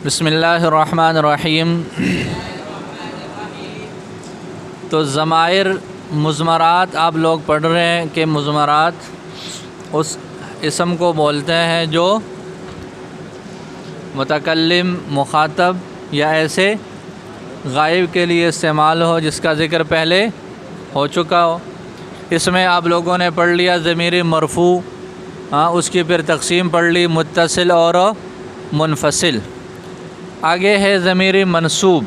بسم اللہ الرحمن الرحیم۔ تو ضمائر مضمرات آپ لوگ پڑھ رہے ہیں کہ مضمرات اس اسم کو بولتے ہیں جو متکلم، مخاطب یا ایسے غائب کے لیے استعمال ہو جس کا ذکر پہلے ہو چکا ہو۔ اس میں آپ لوگوں نے پڑھ لیا ضمیر مرفوع، اس کی پھر تقسیم پڑھ لی متصل اور منفصل۔ آگے ہے ضمیر منصوب۔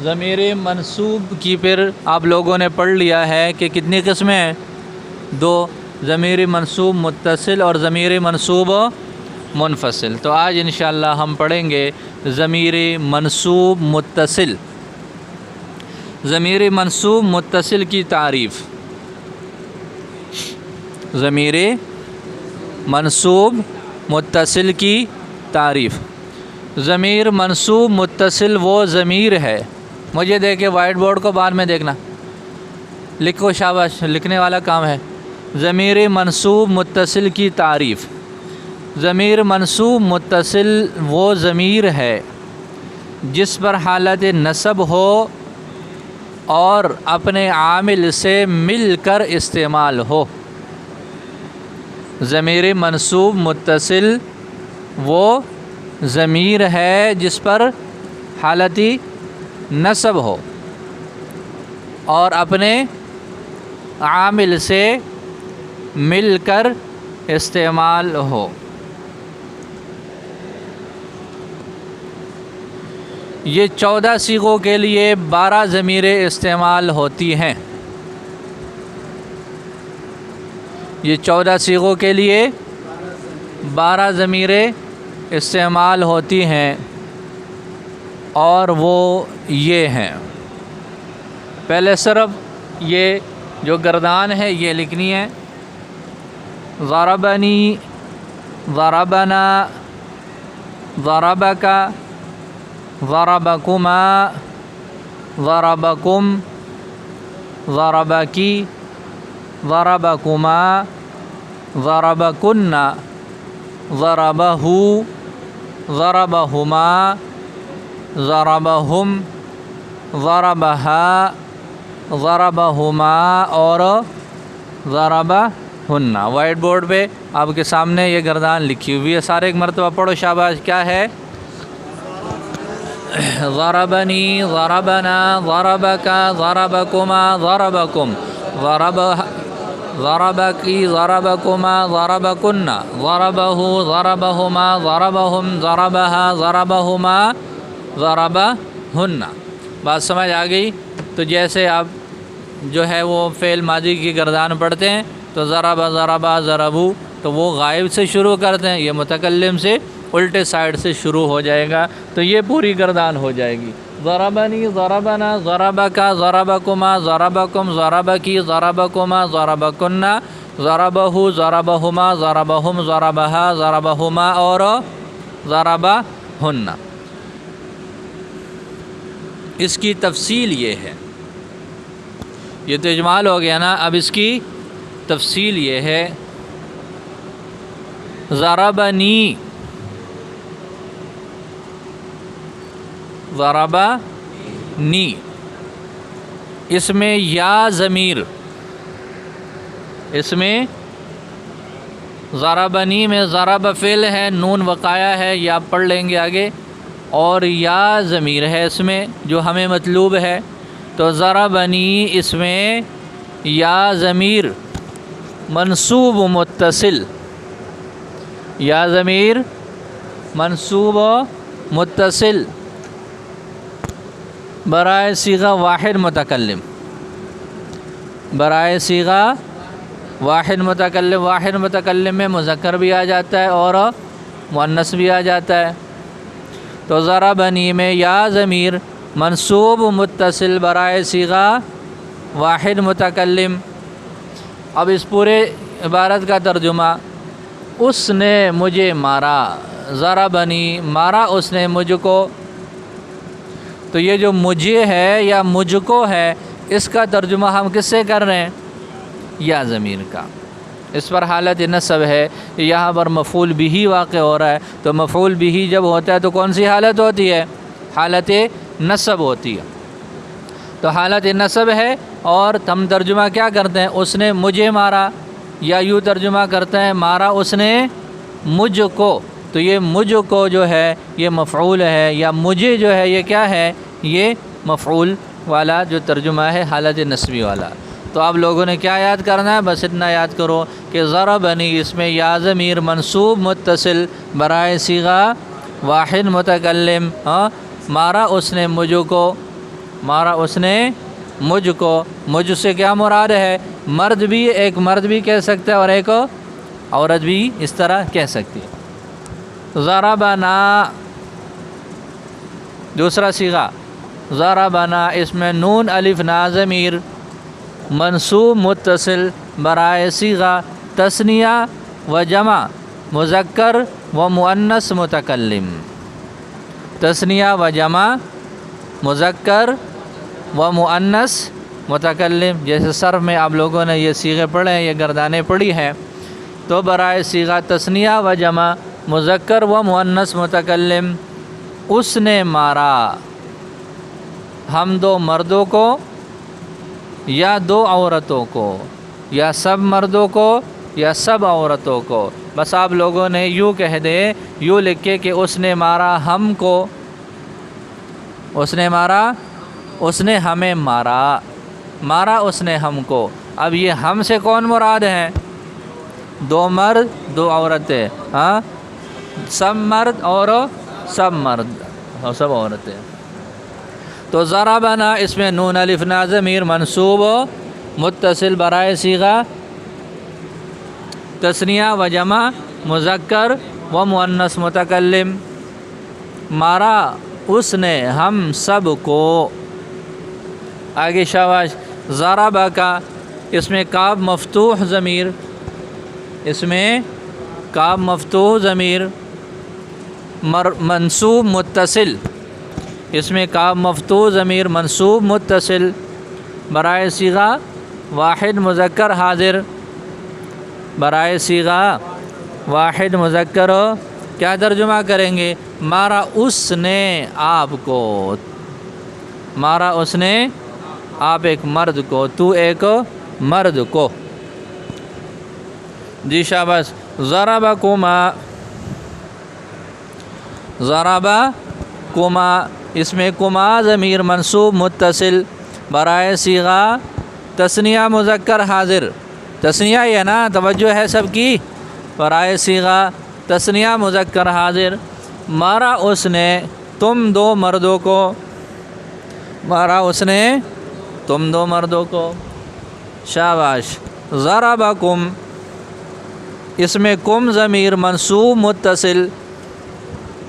ضمیر منصوب کی پھر آپ لوگوں نے پڑھ لیا ہے کہ کتنی قسمیں ہیں؟ دو، ضمیر منصوب متصل اور ضمیر منصوب منفصل۔ تو آج انشاءاللہ ہم پڑھیں گے ضمیر منصوب متصل۔ ضمیر منصوب متصل کی تعریف۔ ضمیر منصوب متصل کی تعریف۔ ضمیر منصوب متصل وہ ضمیر ہے، مجھے دیکھے وائٹ بورڈ کو بعد میں دیکھنا، لکھو، شاباش، لکھنے والا کام ہے۔ ضمیر منصوب متصل کی تعریف۔ ضمیر منصوب متصل وہ ضمیر ہے جس پر حالت نصب ہو اور اپنے عامل سے مل کر استعمال ہو۔ ضمیر منصوب متصل وہ ضمیر ہے جس پر حالت نصب ہو اور اپنے عامل سے مل کر استعمال ہو۔ یہ 14 صیغوں کے لیے 12 ضمیریں استعمال ہوتی ہیں۔ یہ 14 صیغوں کے لیے 12 ضمیریں استعمال ہوتی ہیں اور وہ یہ ہیں۔ پہلے صرف یہ جو گردان ہے یہ لکھنی ہے۔ ضربنی، ضربنا، ضربک، ضربکما، ضربکم، ضربکی، ضربکما، ضربکن، ضربہ، ضربہما، ضربہم، ضربہا، ضربہما اور ضربہن۔ وائٹ بورڈ پہ آپ کے سامنے یہ گردان لکھی ہوئی ہے، سارے ایک مرتبہ پڑھو، شاباش۔ کیا ہے؟ ضربنی، ضربنا، ضربک، ضربکما، ضربکم، ضربکی، ضربکما، ضربکن، ضربہ، ضربہما، ضربہم، ضربہا، ضربہما، ضربہن۔ بات سمجھ آ گئی؟ تو جیسے آپ جو ہے وہ فعل ماضی کی گردان پڑھتے ہیں تو ضرب، ضربا، ضربو، تو وہ غائب سے شروع کرتے ہیں، یہ متکلم سے الٹے سائڈ سے شروع ہو جائے گا، تو یہ پوری گردان ہو جائے گی۔ ضربنی، ضربنا، ضربک، ضربکما، ضربکم، ضربکی، ضربکما، ضربکن، ضربہ، ضربہما، ضربہم، ضربہا، ضربہما اور ضربہن۔ اس کی تفصیل یہ ہے، یہ تو اجمال ہو گیا نا، اب اس کی تفصیل یہ ہے۔ ضربنی، ضربنی، اس میں یا ضمیر، اس میں ضربنی میں ضرب فعل ہے، نون وقایا ہے، یہ آپ پڑھ لیں گے آگے، اور یا ضمیر ہے اس میں جو ہمیں مطلوب ہے۔ تو ضربنی اس میں یا ضمیر منصوب متصل، یا ضمیر منصوب متصل برائے صیغہ واحد متکلم، برائے صیغہ واحد متکلم۔ واحد متکلم میں مذکر بھی آ جاتا ہے اور مؤنث بھی آ جاتا ہے۔ تو ضربنی میں یا ضمیر منصوب متصل برائے صیغہ واحد متکلم۔ اب اس پورے عبارت کا ترجمہ، اس نے مجھے مارا، ضربنی، مارا اس نے مجھ کو۔ تو یہ جو مجھے ہے یا مجھ کو ہے، اس کا ترجمہ ہم کس سے کر رہے ہیں؟ یا ضمیر کا۔ اس پر حالت نصب ہے. یہاں پر مفعول بھی واقع ہو رہا ہے، تو مفعول بھی جب ہوتا ہے تو کون سی حالت ہوتی ہے؟ حالت نصب ہوتی ہے. تو حالت نصب ہے، اور ہم ترجمہ کیا کرتے ہیں؟ اس نے مجھے مارا، یا یوں ترجمہ کرتے ہیں مارا اس نے مجھ کو. تو یہ مجھ کو جو ہے یہ مفعول ہے، یا مجھے جو ہے یہ کیا ہے؟ یہ مفعول والا جو ترجمہ ہے حالت نصبی والا. تو آپ لوگوں نے کیا یاد کرنا ہے؟ بس اتنا یاد کرو کہ ضربنی اس میں یا ضمیر منصوب متصل برائے صیغہ واحد متکلم. مارا اس نے مجھ کو، مارا اس نے مجھ کو. مجھ سے کیا مراد ہے؟ مرد بھی، ایک مرد بھی کہہ سکتا ہے اور ایک عورت بھی اس طرح کہہ سکتی ہے. ضربنا دوسرا صیغہ ضربنا، اس میں نون الف نا ضمیر منصوب متصل برائے صیغہ تثنیہ و جمع مذکر و مؤنث متکلم. تثنیہ و جمع مذکر و مؤنث متکلم. جیسے صرف میں آپ لوگوں نے یہ صیغے پڑھے ہیں، یہ گردانیں پڑھی ہیں. تو برائے صیغہ تثنیہ و جمع مذکر و مؤنث متکلم. اس نے مارا ہم دو مردوں کو یا دو عورتوں کو، یا سب مردوں کو یا سب عورتوں کو. بس آپ لوگوں نے یوں کہہ دے، یوں لکھے کہ اس نے مارا ہم کو، اس نے مارا، اس نے ہمیں مارا، مارا اس نے ہم کو. اب یہ ہم سے کون مراد ہیں؟ دو مرد دو عورتیں. ہاں، سب مرد اور سب مرد اور سب عورتیں. تو ضربنا اس میں نون الف نا ضمیر منصوب متصل برائے صیغہ تثنیہ و جمع مذکر و مؤنث متکلم. مارا اس نے ہم سب کو. آگے شاباش. ضربہ کا اس میں کاف مفتوح ضمیر، اس میں کاف مفتوح ضمیر منصوب متصل، اس میں کاف مفتوح ضمیر منصوب متصل برائے صیغہ واحد مذکر حاضر. برائے صیغہ واحد مذکر کیا ترجمہ کریں گے؟ مارا اس نے آپ کو، مارا اس نے آپ ایک مرد کو، تو ایک مرد کو. جی شاباش. ضربکما، ضربکما اس میں کما ضمیر منصوب متصل برائے صیغہ تثنیہ مذکر حاضر. تثنیہ یہ نا، توجہ ہے سب کی. برائے صیغہ تثنیہ مذکر حاضر. مارا اس نے تم دو مردوں کو، مارا اس نے تم دو مردوں کو. شاباش. ضربکم اس میں کم ضمیر منصوب متصل،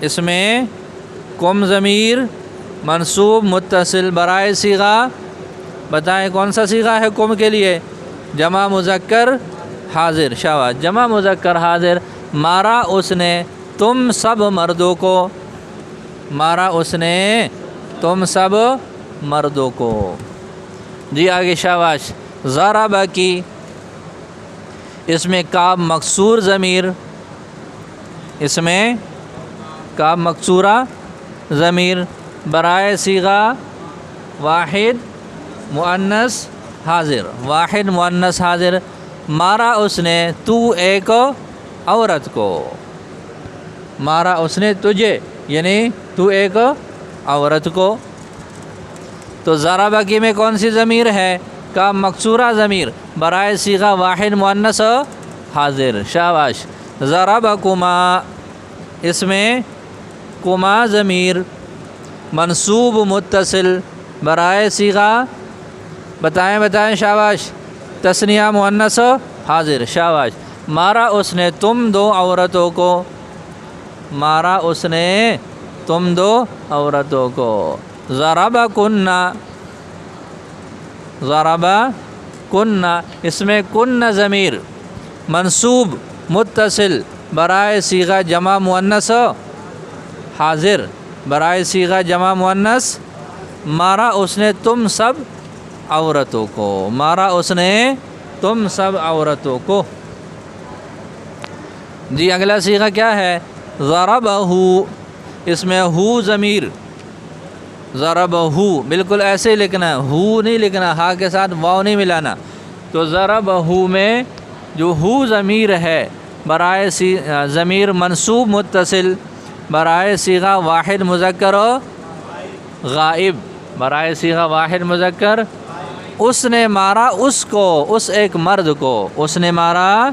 اس میں کم ضمیر منصوب متصل برائے صیغہ. بتائیں کون سا صیغہ ہے کم کے لیے؟ جمع مذکر حاضر. شاباش. جمع مذکر حاضر. مارا اس نے تم سب مردوں کو، مارا اس نے تم سب مردوں کو. جی آگے شاباش. ضربہ کی اس میں کاف مکسور ضمیر، اس میں کاف مکسورہ ضمیر برائے صیغہ واحد مؤنث حاضر، واحد مؤنث حاضر. مارا اس نے تو ایک عورت کو، مارا اس نے تجھے یعنی تو ایک عورت کو. تو ضربہ کی میں کون سی ضمیر ہے؟ کا مکسورہ ضمیر برائے صیغہ واحد مؤنث حاضر. شاباش. ضربکما اس میں کما ضمیر منصوب متصل برائے صیغہ، بتائیں شاباش، تثنیہ مؤنث حاضر. شاباش. مارا اس نے تم دو عورتوں کو، مارا اس نے تم دو عورتوں کو. ضربکننا، ضربکننا اس میں کن ضمیر منصوب متصل برائے صیغہ جمع مؤنث حاضر، برائے صیغہ جمع مؤنث. مارا اس نے تم سب عورتوں کو، مارا اس نے تم سب عورتوں کو. جی اگلا صیغہ کیا ہے؟ ضربہ، اس میں ہو ضمیر، ضربہ بالکل ایسے لکھنا ہے، ہو نہیں لکھنا، ہا کے ساتھ واو نہیں ملانا۔ تو ضربہ میں جو ہو ضمیر ہے برائے ضمیر منصوب متصل برائے صیغہ واحد مذکر و غائب، برائے صیغہ واحد مذکر، اس نے مارا اس کو، اس ایک مرد کو، اس نے مارا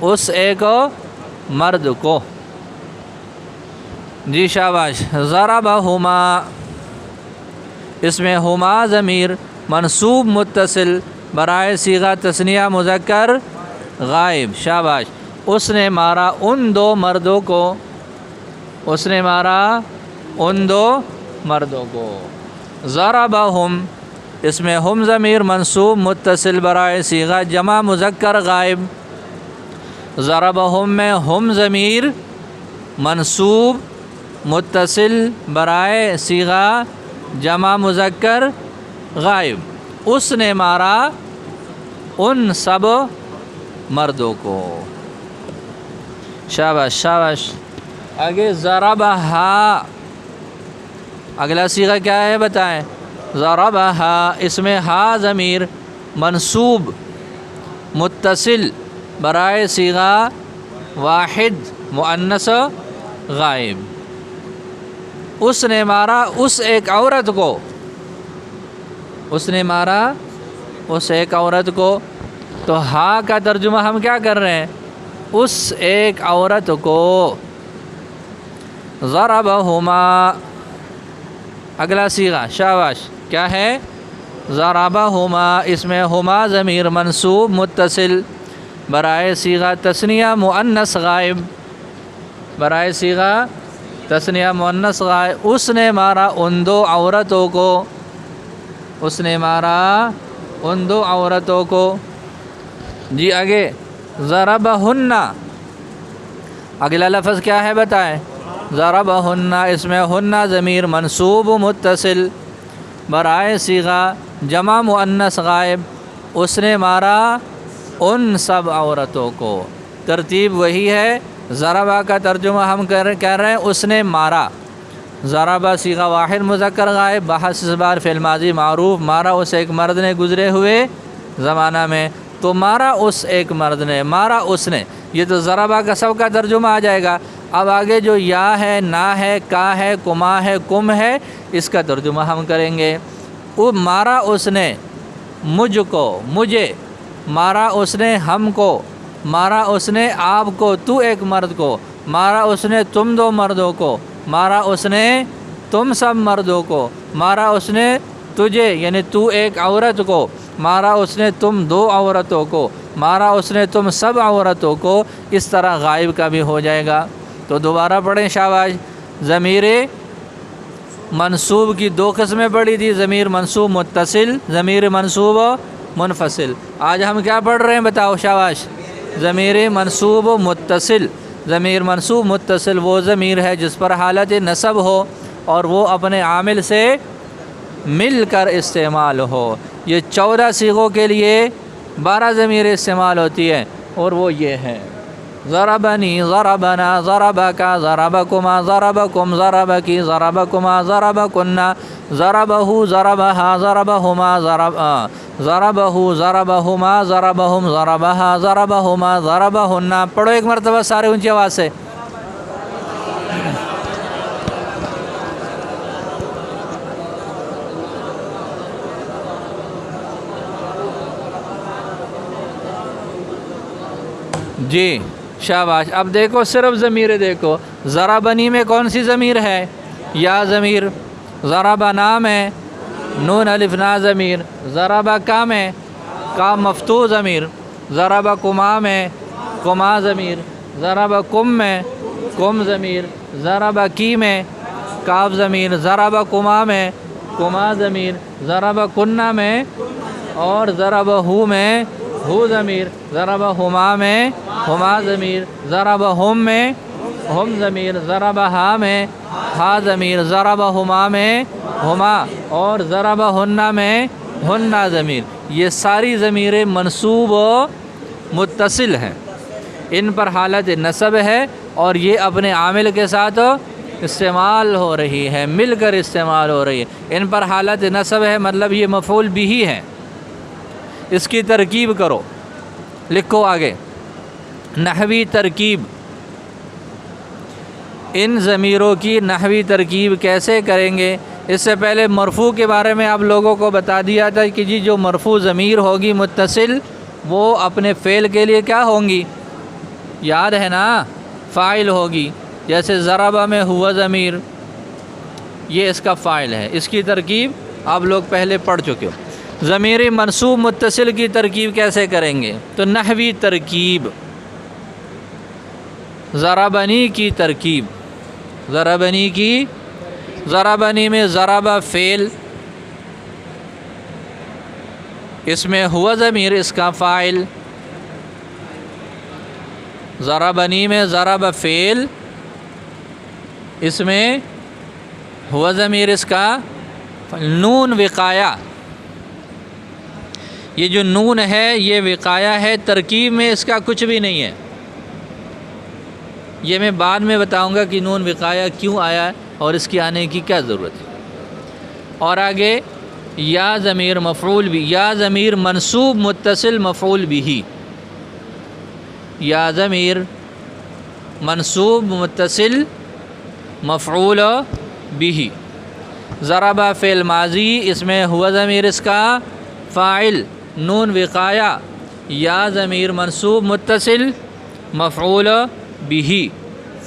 اس ایک مرد کو۔ جی شاباش۔ ضربہما، اس میں ہما ضمیر منصوب متصل برائے صیغہ تثنیہ مذکر غائب، شاباش۔ اس نے مارا ان دو مردوں کو، اس نے مارا ان دو مردوں کو۔ ضربہم، اس میں ہم ضمیر منصوب متصل برائے صیغہ جمع مذکر غائب، ضربہم میں ہم ضمیر منصوب متصل برائے صیغہ جمع مذکر غائب، اس نے مارا ان سب مردوں کو۔ شاباش شاباش۔ آگے ضربہا، اگلا صیغہ کیا ہے بتائیں؟ ضربہا، اس میں ہا ضمیر منصوب متصل برائے صیغہ واحد مؤنث غائب، اس نے مارا اس ایک عورت کو، اس نے مارا اس ایک عورت کو۔ تو ہا کا ترجمہ ہم کیا کر رہے ہیں؟ اس ایک عورت کو۔ ضربہما، اگلا صیغہ شاباش کیا ہے؟ ضربہما، اس میں ہما ضمیر منصوب متصل برائے صیغہ تثنیہ مؤنث غائب، برائے صیغہ تثنیہ مؤنث غائب، اس نے مارا ان دو عورتوں کو، اس نے مارا ان دو عورتوں کو۔ جی آگے ضربہن، اگلا لفظ کیا ہے بتائیں؟ ضربہن، اس میں ہن ضمیر منصوب متصل برائے صیغہ جمع مؤنث غائب، اس نے مارا ان سب عورتوں کو۔ ترتیب وہی ہے، ضربہ کا ترجمہ ہم کہہ رہے ہیں اس نے مارا، ضربہ صیغہ واحد مذکر غائب، بحث بار فعل ماضی معروف، مارا اس ایک مرد نے گزرے ہوئے زمانہ میں، تو مارا اس ایک مرد نے، مارا اس نے، یہ تو ضربہ کا سب کا ترجمہ آ جائے گا۔ اب آگے جو یا ہے، نا ہے، کا ہے، کما ہے، کم ہے، اس کا ترجمہ ہم کریں گے۔ وہ مارا اس نے مجھ کو، مجھے، مارا اس نے ہم کو، مارا اس نے آپ کو، تو ایک مرد کو، مارا اس نے تم دو مردوں کو، مارا اس نے تم سب مردوں کو، مارا اس نے تجھے یعنی تو ایک عورت کو، مارا اس نے تم دو عورتوں کو، مارا اس نے تم سب عورتوں کو، اس طرح غائب کا بھی ہو جائے گا۔ تو دوبارہ پڑھیں شاباش۔ ضمیر منصوب کی دو قسمیں پڑھی تھی، ضمیر منصوب متصل، ضمیر منصوب منفصل۔ آج ہم کیا پڑھ رہے ہیں بتاؤ شاباش؟ ضمیر منصوب متصل۔ ضمیر منصوب متصل وہ ضمیر ہے جس پر حالت نصب ہو اور وہ اپنے عامل سے مل کر استعمال ہو۔ یہ 14 صیغوں کے لیے 12 ضمیر استعمال ہوتی ہے اور وہ یہ ہے: ضربنی، ضربنا، ضربکا، ضربکما، ضربکم، ضربکی، ضربکما، ضربکنا، ضربہ، ضربہا، ضربہما، ضربہ، ضربہما، ضربہم، ضربہا، ضربہما، ضربہن۔ پڑھو ایک مرتبہ سارے اونچی آواز سے۔ جی شاباش۔ اب دیکھو صرف ضمیر دیکھو، ضربنی میں کون سی ضمیر ہے؟ یا ضمیر، ضربنا میں نون الف نا ضمیر، ضربکا میں کا مفتوح ضمیر، ضربکما میں کما ضمیر، ضربکم میں کم ضمیر، ضربکی میں کاف ضمیر، ضربکما میں کما ضمیر، ضربکنہ میں اور ضربہو میں ہو ضمیر، ضربہما میں ہما ضمیر، ضربہم میں ہم ضمیر، ضربہا میں ہا ضمیر، ضربہما میں ہما اور ضربہن میں ہن ضمیر۔ یہ ساری ضمیریں منصوب و متصل ہیں۔ ان پر حالت نصب ہے اور یہ اپنے عامل کے ساتھ استعمال ہو رہی ہے، مل کر استعمال ہو رہی ہے۔ ان پر حالت نصب ہے مطلب یہ مفعول بھی ہے۔ اس کی ترکیب کرو، لکھو آگے نحوی ترکیب۔ ان ضمیروں کی نحوی ترکیب کیسے کریں گے؟ اس سے پہلے مرفوع کے بارے میں آپ لوگوں کو بتا دیا تھا کہ جی جو مرفوع ضمیر ہوگی متصل وہ اپنے فعل کے لیے کیا ہوں گی؟ یاد ہے نا، فاعل ہوگی۔ جیسے ضربہ میں ہوا ضمیر، یہ اس کا فاعل ہے۔ اس کی ترکیب آپ لوگ پہلے پڑھ چکے ہو۔ ضمیر منصوب متصل کی ترکیب کیسے کریں گے؟ تو نحوی ترکیب، ضربنی کی ترکیب، ضربنی کی، ضربنی میں ضربہ فعل، اس میں ہوا ضمیر اس کا فاعل، ضربنی میں ضرب فعل، اس میں ہوا ضمیر اس کا نون وقایا، یہ جو نون ہے یہ وقایا ہے، ترکیب میں اس کا کچھ بھی نہیں ہے۔ یہ میں بعد میں بتاؤں گا کہ نون وقایا کیوں آیا اور اس کی آنے کی کیا ضرورت ہے۔ اور آگے یا ضمیر مفعول بھی، یا ضمیر منصوب متصل مفعول بھی، یا ضمیر منصوب متصل مفعول بھی، ضربہ فعل ماضی، اس میں ہوا ضمیر اس کا فاعل، نون وقایا، یا ضمیر منصوب متصل مفعول بھی،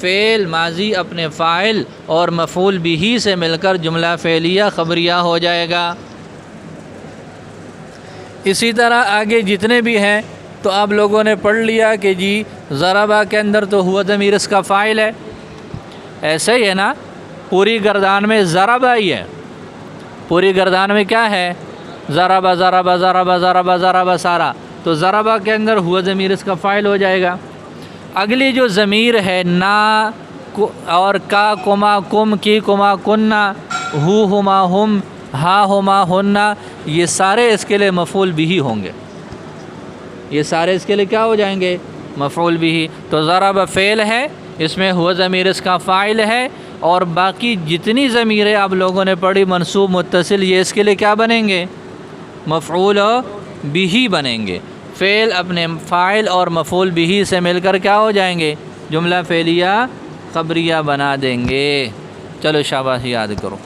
فعل ماضی اپنے فاعل اور مفعول بھی سے مل کر جملہ فعلیہ خبریہ ہو جائے گا۔ اسی طرح آگے جتنے بھی ہیں تو آپ لوگوں نے پڑھ لیا کہ جی ضربہ کے اندر تو ہوا ضمیر اس کا فاعل ہے، ایسے ہی ہے نا، پوری گردان میں ضربہ ہی ہے، پوری گردان میں کیا ہے؟ ضربہ ضربہ ضربہ ضربہ ضربہ سارا، تو ضربہ کے اندر ہوا ضمیر اس کا فاعل ہو جائے گا۔ اگلی جو ضمیر ہے نا اور کا کما کم کی کما کننا، ہو ہما ہم، ہا ہما ہننا، یہ سارے اس کے لیے مفعول بھی ہوں گے، یہ سارے اس کے لیے کیا ہو جائیں گے؟ مفعول بھی۔ تو ضرب فعل ہے، اس میں ہوا ضمیر اس کا فاعل ہے، اور باقی جتنی ضمیریں آپ لوگوں نے پڑھی منصوب متصل، یہ اس کے لیے کیا بنیں گے؟ مفعول بھی بنیں گے۔ فعل اپنے فاعل اور مفعول بھی سے مل کر کیا ہو جائیں گے؟ جملہ فعلیہ خبریہ بنا دیں گے۔ چلو شاباش، یاد کرو۔